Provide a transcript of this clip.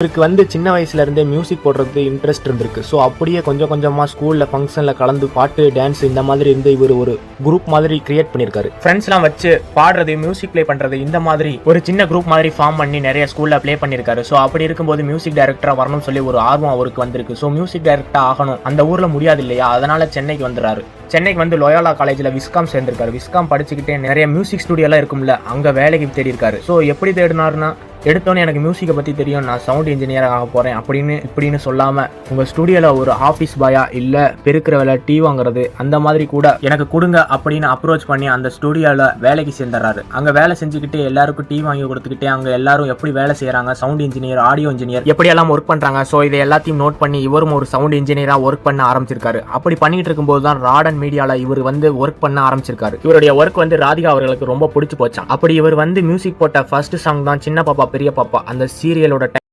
இவருக்கு வந்து சின்ன வயசுல இருந்தே மியூசிக் போடுறது இன்ட்ரெஸ்ட் இருந்திருக்கு. ஸோ அப்படியே கொஞ்சம் கொஞ்சமா ஸ்கூல்ல ஃபங்க்ஷன்ல கலந்து பாட்டு டான்ஸ் இந்த மாதிரி இருந்து இவர் ஒரு குரூப் மாதிரி கிரியேட் பண்ணியிருக்காரு. ஃப்ரெண்ட்ஸ்லாம் வச்சு பாடுறது, மியூசிக் ப்ளே பண்றது, இந்த மாதிரி ஒரு சின்ன குரூப் மாதிரி ஃபார்ம் பண்ணி நிறைய ஸ்கூல்ல ப்ளே பண்ணியிருக்காரு. ஸோ அப்படி இருக்கும்போது மியூசிக் டைரக்டரா வரணும்னு சொல்லி ஒரு ஆர்வம் அவருக்கு வந்திருக்கு. ஸோ மியூசிக் டைரக்டரா ஆகணும், அந்த ஊர்ல முடியாது இல்லையா, அதனால சென்னைக்கு வந்துடுறாரு. சென்னைக்கு வந்து லோயாலா காலேஜ்ல விஸ்காம் சேர்ந்திருக்காரு. விஸ்காம் படிச்சுக்கிட்டே நிறைய மியூசிக் ஸ்டுடியோலாம் இருக்கும்ல, அங்க வேலைக்கு தேடி இருக்காரு. ஸோ எப்படி தேடினாருன்னா, எடுத்தோன்னே எனக்கு மியூசிக்கை பற்றி தெரியும், நான் சவுண்ட் இன்ஜினியராக ஆக போகிறேன் இப்படின்னு சொல்லாமல், உங்கள் ஸ்டுடியோவில் ஒரு ஆஃபீஸ் பாயா இல்லை பெருக்கிற வேலை, டீ வாங்குறது, அந்த மாதிரி கூட எனக்கு கொடுங்க அப்படின்னு அப்ரோச் பண்ணி அந்த ஸ்டுடியோவில் வேலைக்கு சேர்ந்துடுறாரு. அங்கே வேலை செஞ்சுக்கிட்டே எல்லாருக்கும் டீ வாங்கி கொடுத்துக்கிட்டே அங்கே எல்லாரும் எப்படி வேலை செய்கிறாங்க, சவுண்ட் இன்ஜினியர், ஆடியோ இன்ஜினியர் எப்படியெல்லாம் ஒர்க் பண்ணுறாங்க. ஸோ இதை எல்லாத்தையும் நோட் பண்ணி இவரும் ஒரு சவுண்ட் இன்ஜினியராக ஒர்க் பண்ண ஆரம்பிச்சிருக்காரு. அப்படி பண்ணிட்டு இருக்கும்போது தான் ராடன் மீடியாவில் இவர் வந்து ஒர்க் பண்ண ஆரம்பிச்சிருக்காரு. இவருடைய ஒர்க் வந்து ராதிகா அவர்களுக்கு ரொம்ப பிடிச்சி போச்சான். அப்படி இவர் வந்து மியூசிக் போட்ட ஃபர்ஸ்ட் சாங் தான் சின்ன பாப்பா பெரிய பாப்பா, அந்த சீரியலோட